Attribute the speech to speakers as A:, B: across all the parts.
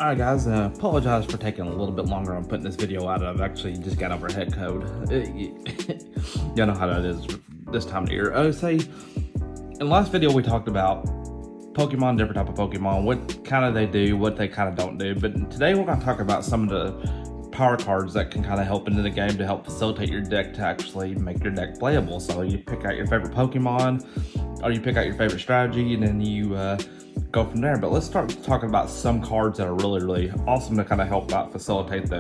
A: Alright guys, apologize for taking a little bit longer on putting this video out. I've actually just got over head code. You know how that is this time of year. In the last video we talked about Pokemon, different type of Pokemon, what kind of they do, what they kind of don't do. But today we're going to talk about some of the power cards that can kind of help into the game to help facilitate your deck to actually make your deck playable. So you pick out your favorite Pokemon, or you pick out your favorite strategy, and then you go from there. But let's start talking about some cards that are really awesome to kind of help out facilitate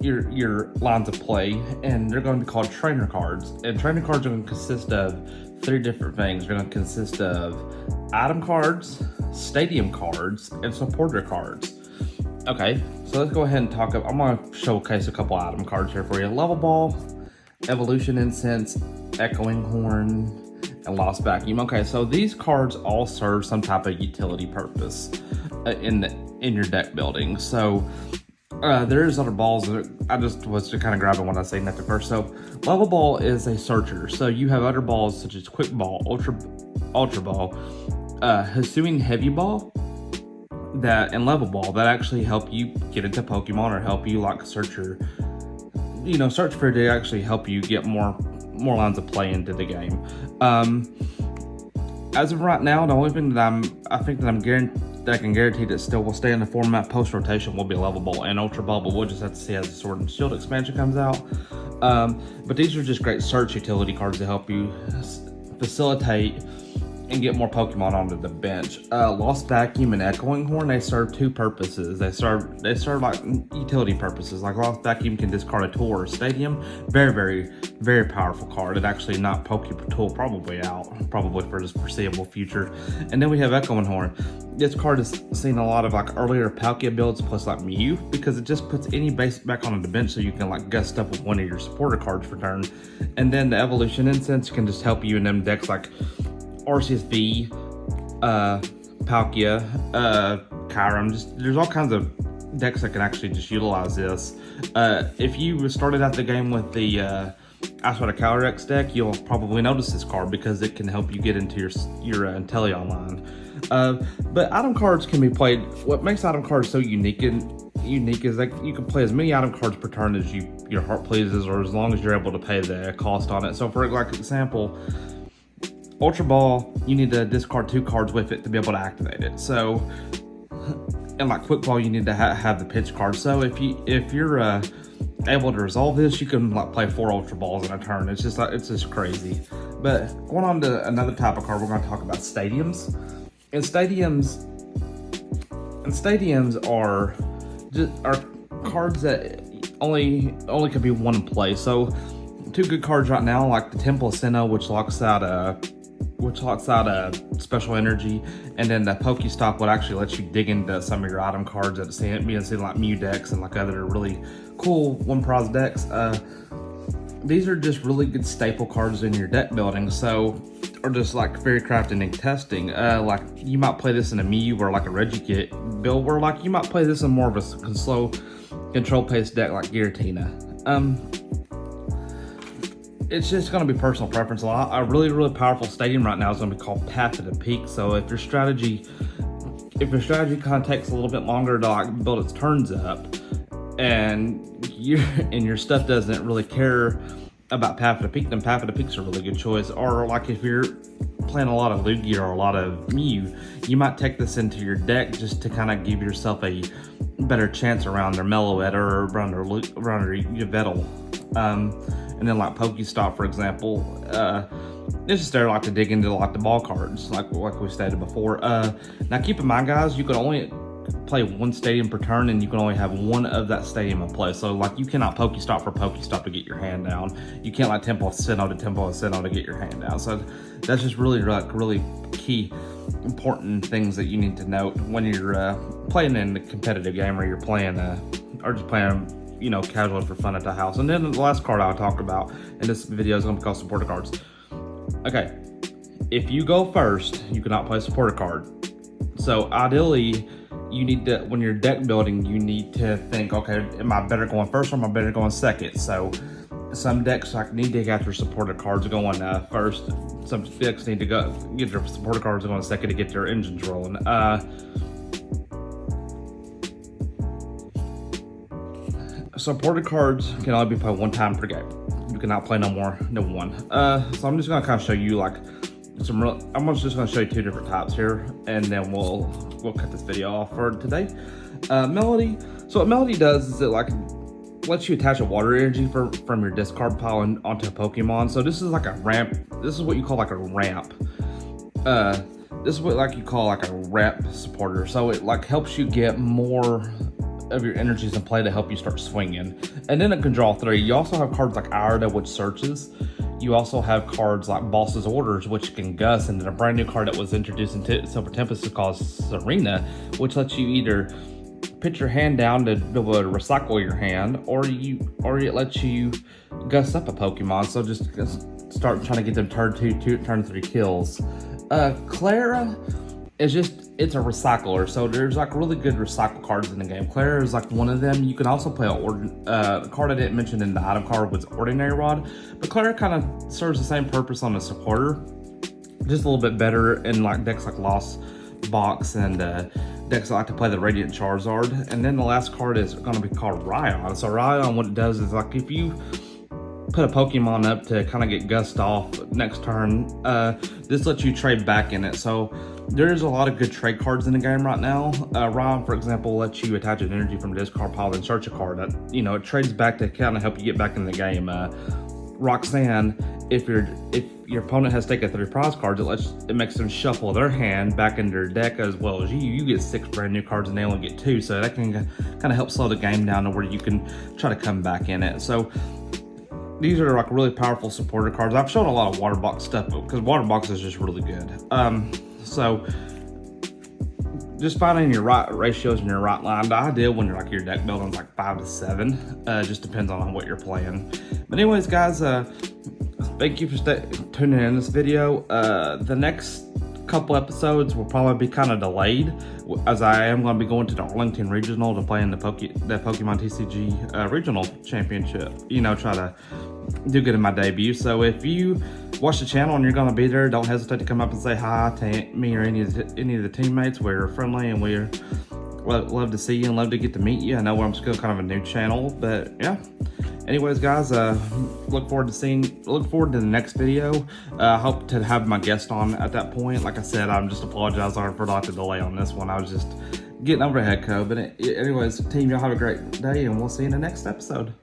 A: your lines of play, and they're going to be called trainer cards. And trainer cards are going to consist of three different things. They're going to consist of item cards, stadium cards, and supporter cards. Okay, so let's go ahead and talk. I'm going to showcase a couple item cards here for you. Level Ball, Evolution Incense, Echoing Horn, and Lost Vacuum. Okay, so these cards all serve some type of utility purpose in your deck building. So there's other balls that I just was kind of grabbing when I say that first. So Level Ball is a searcher. So you have other balls such as Quick Ball, Ultra Ball, Hisuian Heavy Ball, and Level Ball that actually help you get into Pokemon or help you like search for to actually help you get more lines of play into the game. As of right now, the only thing that I can guarantee that still will stay in the format post rotation will be Level Ball and Ultra Ball, but we'll just have to see as the Sword and Shield expansion comes out. But these are just great search utility cards to help you facilitate and get more Pokemon onto the bench. Lost Vacuum and Echoing Horn, they serve two purposes. They serve like utility purposes. Like Lost Vacuum can discard a tool or a stadium. Very powerful card. It actually knocked Tool probably for the foreseeable future. And then we have Echoing Horn. This card has seen a lot of like earlier Palkia builds plus like Mew, because it just puts any base back onto the bench so you can like gust up with one of your supporter cards for turn. And then the Evolution Incense can just help you in them decks like Arceus V, Palkia, Kyurem. There's all kinds of decks that can actually just utilize this. If you started out the game with the Ice Water Calyrex deck, you'll probably notice this card because it can help you get into your Inteleon line. But item cards can be played. What makes item cards so unique is that you can play as many item cards per turn as your heart pleases, or as long as you're able to pay the cost on it. So for like example, Ultra Ball, you need to discard 2 cards with it to be able to activate it. So, and like Quick Ball, you need to have the pitch card. So if you're able to resolve this, you can like play 4 Ultra Balls in a turn. It's just crazy. But going on to another type of card, we're going to talk about stadiums. And stadiums are cards that only could be one in play. So 2 good cards right now, like the Temple of Sinnoh, which locks out a special energy, and then the Pokestop would actually let you dig into some of your item cards that being seen like Mew decks and like other really cool one prize decks. These are just really good staple cards in your deck building. So, or just like fairy crafting and testing. Like you might play this in a Mew or like a Regikit build, where like you might play this in more of a slow control paced deck like Giratina. It's just going to be personal preference. A really powerful stadium right now is going to be called Path to the Peak. So if your strategy kind of takes a little bit longer to like build its turns up, and your stuff doesn't really care about Path to the Peak, then Path to the Peak's a really good choice. Or like if you're playing a lot of Lugia or a lot of Mew, you might take this into your deck just to kind of give yourself a better chance around their Meloetta or around their Yveltal. And then like Pokestop, for example, it's just there like to dig into like the ball cards, like we stated before. Now keep in mind, guys, you can only play 1 stadium per turn, and you can only have 1 of that stadium in play. So like you cannot Pokestop for Pokestop to get your hand down. You can't like Temple of Sinnoh to get your hand down. So that's just really key important things that you need to note when you're playing in a competitive game, or you're playing or just playing casual for fun at the house. And then the last card I'll talk about in this video is going to be called supporter cards. Okay, if you go first, you cannot play a supporter card. So ideally, you need to, when you're deck building, you need to think, okay, am I better going first or am I better going second? So some decks like need to get their supporter cards going first. Some decks need to get their supporter cards going second to get their engines rolling. supported cards can only be played one time per game. You cannot play no more than one. So I'm just gonna kind of show you like I'm just gonna show you two different types here, and then we'll cut this video off for today. Melody. So what Melody does is it like lets you attach a water energy from your discard pile onto a Pokemon. So this is like a ramp. This is what you call like a ramp. This is what like you call like a ramp supporter. So it like helps you get more of your energies in play to help you start swinging. And then it can draw 3. You also have cards like Irida, which searches. You also have cards like Boss's Orders, which can gust, and then a brand new card that was introduced into Silver Tempest is called Serena, which lets you either put your hand down to be able to recycle your hand, or it lets you gust up a Pokemon. So just start trying to get them turn 2, turn 3 kills. Clara is it's a recycler, so there's like really good recycle cards in the game. Clara is like one of them. You can also play the card I didn't mention in the item card was Ordinary Rod, but Clara kind of serves the same purpose on the supporter, just a little bit better in like decks like Lost Box and decks that like to play the Radiant Charizard. And then the last card is going to be called Ryon. So Ryon, what it does is like if you put a Pokemon up to kind of get gust off next turn, this lets you trade back in it. So there's a lot of good trade cards in the game right now. Ryon, for example, lets you attach an energy from a discard pile and search a card. It trades back to kind of help you get back in the game. Roxanne, if your opponent has taken 3 prize cards, it makes them shuffle their hand back into their deck as well as you. You get 6 brand new cards and they only get 2, so that can kind of help slow the game down to where you can try to come back in it. So these are like really powerful supporter cards. I've shown a lot of water box stuff because water box is just really good. So just finding your right ratios and your right line. The idea when you're like your deck building is like 5 to 7. Just depends on what you're playing. But anyways, guys, thank you for tuning in this video. The next couple episodes will probably be kind of delayed, as I am going to be going to the Arlington Regional to play in the Pokemon TCG Regional Championship. Try to do good in my debut. So if you watch the channel and you're going to be there, don't hesitate to come up and say hi to me or any of the teammates. We're friendly and we're love to see you and love to get to meet you. I know I'm still kind of a new channel, but yeah. Anyways, guys, look forward to the next video. Hope to have my guest on at that point. Like I said, I'm just apologizing for not the delay on this one. I was just getting over a head cold. But anyways, team, y'all have a great day, and we'll see you in the next episode.